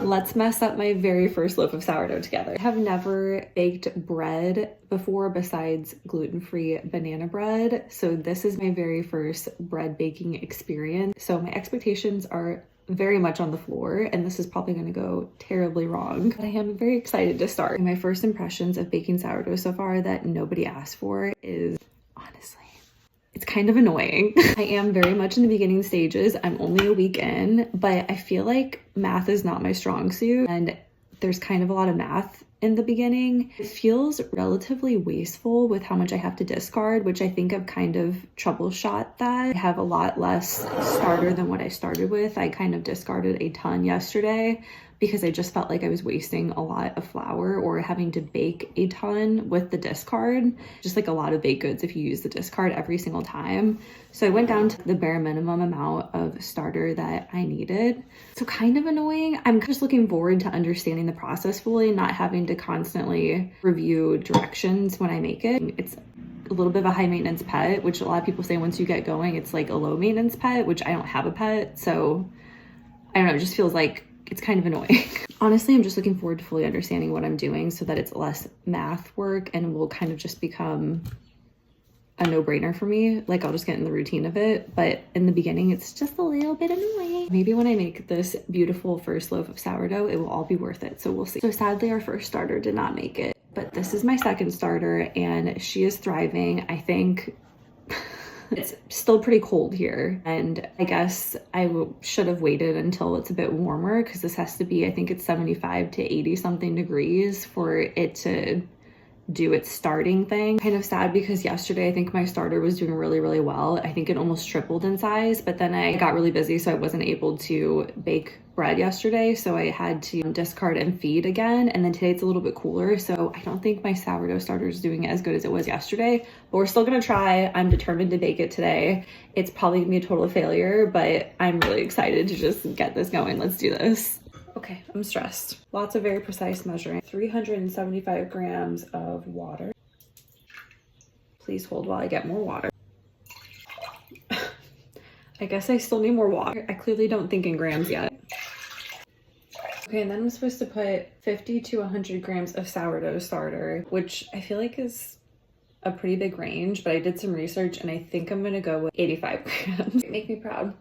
Let's mess up my very first loaf of sourdough together. I have never baked bread before besides gluten-free banana bread. So this is my very first bread baking experience. So my expectations are very much on the floor, and this is probably going to go terribly wrong, but I am very excited to start. My first impressions of baking sourdough so far that nobody asked for is, honestly, it's kind of annoying. I am very much in the beginning stages. I'm only a week in, but I feel like math is not my strong suit, and there's kind of a lot of math in the beginning. It feels relatively wasteful with how much I have to discard, which I think I've kind of troubleshot that. I have a lot less starter than what I started with. I kind of discarded a ton yesterday because I just felt like I was wasting a lot of flour or having to bake a ton with the discard. Just like a lot of baked goods if you use the discard every single time. So I went down to the bare minimum amount of starter that I needed. So kind of annoying. I'm just looking forward to understanding the process fully, not having to constantly review directions when I make it. It's a little bit of a high maintenance pet, which a lot of people say once you get going, it's like a low maintenance pet, which I don't have a pet. So I don't know, it just feels like it's kind of annoying. Honestly, I'm just looking forward to fully understanding what I'm doing so that it's less math work and will kind of just become a no-brainer for me. Like I'll just get in the routine of it. But in the beginning, it's just a little bit annoying. Maybe when I make this beautiful first loaf of sourdough, it will all be worth it. So we'll see. So sadly, our first starter did not make it, but this is my second starter and she is thriving. I think it's still pretty cold here, and I guess I should have waited until it's a bit warmer because this has to be, I think it's 75 to 80 something degrees for it to do its starting thing. Kind of sad because yesterday I think my starter was doing really, really well. I think it almost tripled in size, but then I got really busy so I wasn't able to bake bread yesterday, so I had to discard and feed again. And then today it's a little bit cooler, so I don't think my sourdough starter is doing as good as it was yesterday, but we're still gonna try. I'm determined to bake it today. It's probably gonna be a total failure, but I'm really excited to just get this going. Let's do this. Okay, I'm stressed. Lots of very precise measuring. 375 grams of water. Please hold while I get more water. I guess I still need more water. I clearly don't think in grams yet. Okay, and then I'm supposed to put 50 to 100 grams of sourdough starter, which I feel like is a pretty big range, but I did some research and I think I'm gonna go with 85 grams. Make me proud.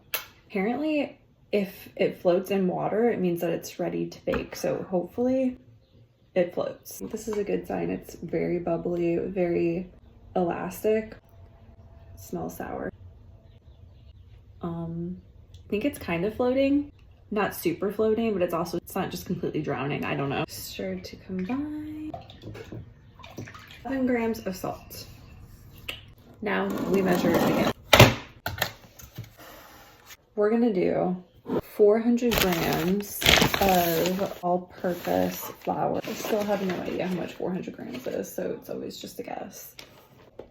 Apparently, if it floats in water, it means that it's ready to bake. So hopefully it floats. This is a good sign. It's very bubbly, very elastic. It smells sour. I think it's kind of floating. Not super floating, but it's not just completely drowning. I don't know. Sure to combine. 7 grams of salt. Now we measure it again. We're gonna do 400 grams of all-purpose flour. I still have no idea how much 400 grams is, so it's always just a guess.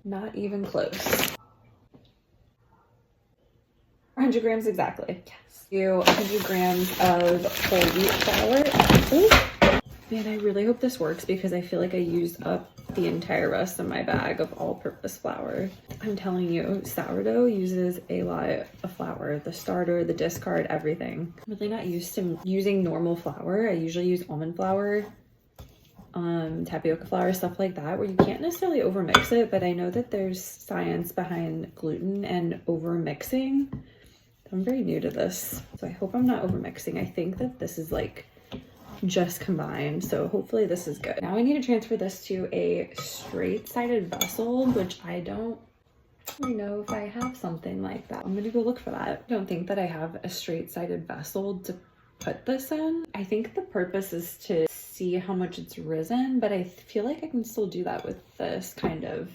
Not even close. 400 grams exactly. Yes. Do 100 grams of whole wheat flour. Ooh. Man, I really hope this works because I feel like I used up the entire rest of my bag of all-purpose flour. I'm telling you, sourdough uses a lot of flour. The starter, the discard, everything. I'm really not used to using normal flour. I usually use almond flour, tapioca flour, stuff like that, where you can't necessarily overmix it, but I know that there's science behind gluten and overmixing. I'm very new to this, so I hope I'm not overmixing. I think that this is like just combined, so hopefully this is good. Now I need to transfer this to a straight-sided vessel, which I don't really know if I have something like that. I'm gonna go look for that. I don't think that I have a straight-sided vessel to put this in. I think the purpose is to see how much it's risen, but I feel like I can still do that with this kind of.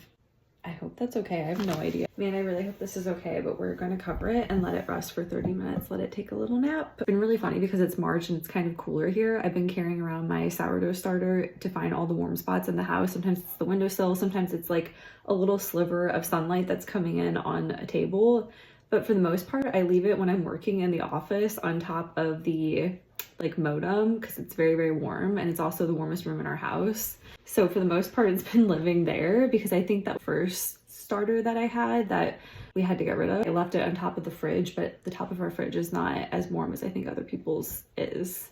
I hope that's okay. I have no idea. Man, I really hope this is okay, but we're gonna cover it and let it rest for 30 minutes. Let it take a little nap. It's been really funny because it's March and it's kind of cooler here. I've been carrying around my sourdough starter to find all the warm spots in the house. Sometimes it's the windowsill. Sometimes it's like a little sliver of sunlight that's coming in on a table. But for the most part, I leave it when I'm working in the office on top of the like modem because it's very, very warm and it's also the warmest room in our house. So for the most part, it's been living there because I think that first starter that I had that we had to get rid of, I left it on top of the fridge, but the top of our fridge is not as warm as I think other people's is.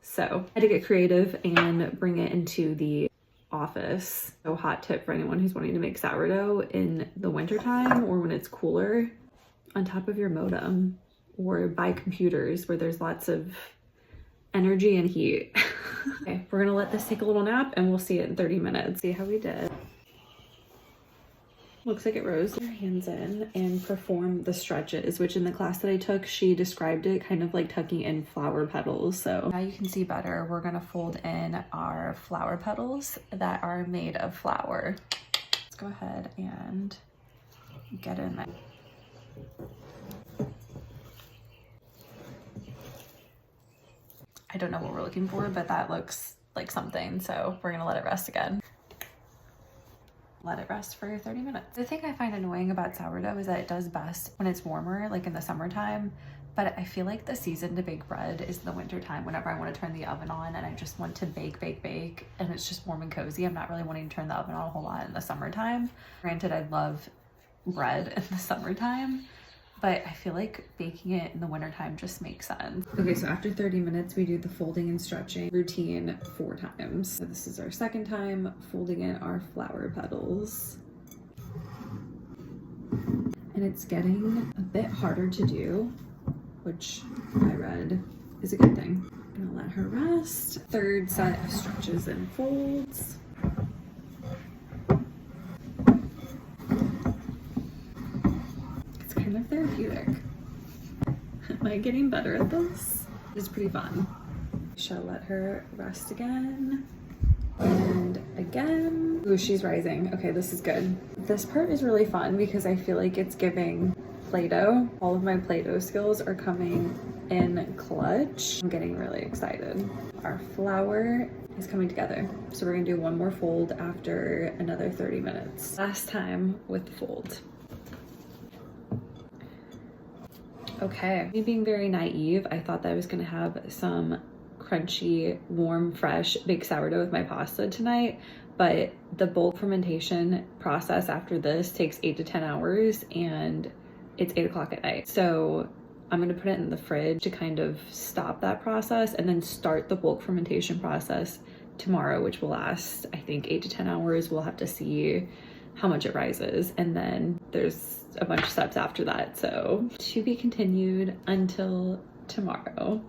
So I had to get creative and bring it into the office. So hot tip for anyone who's wanting to make sourdough in the wintertime or when it's cooler, on top of your modem or by computers where there's lots of energy and heat. Okay, we're gonna let this take a little nap and we'll see it in 30 minutes. See how we did. Looks like it rose. Put your hands in and perform the stretches, which in the class that I took, she described it kind of like tucking in flower petals. So now you can see better. We're gonna fold in our flower petals that are made of flour. Let's go ahead and get in there. I don't know what we're looking for, but that looks like something. So we're gonna let it rest again. Let it rest for 30 minutes. The thing I find annoying about sourdough is that it does best when it's warmer, like in the summertime, but I feel like the season to bake bread is the winter time whenever I want to turn the oven on and I just want to bake, and it's just warm and cozy. I'm not really wanting to turn the oven on a whole lot in the summertime. Granted, I love bread in the summertime, but I feel like baking it in the wintertime just makes sense. Okay, so after 30 minutes, we do the folding and stretching routine 4 times. So this is our second time folding in our flower petals. And it's getting a bit harder to do, which I read is a good thing. I'm gonna let her rest. Third set of stretches and folds. Kind of therapeutic. Am I getting better at this? It's pretty fun. Shall let her rest again and again. Ooh, she's rising. Okay, this is good. This part is really fun because I feel like it's giving Play-Doh. All of my Play-Doh skills are coming in clutch. I'm getting really excited. Our flour is coming together. So we're gonna do one more fold after another 30 minutes. Last time with the fold. Okay, me being very naive, I thought that I was gonna have some crunchy, warm, fresh baked sourdough with my pasta tonight, but the bulk fermentation process after this takes 8 to 10 hours and it's 8 o'clock at night. So I'm gonna put it in the fridge to kind of stop that process and then start the bulk fermentation process tomorrow, which will last, I think, 8 to 10 hours. We'll have to see how much it rises. And then there's a bunch of steps after that. So to be continued until tomorrow.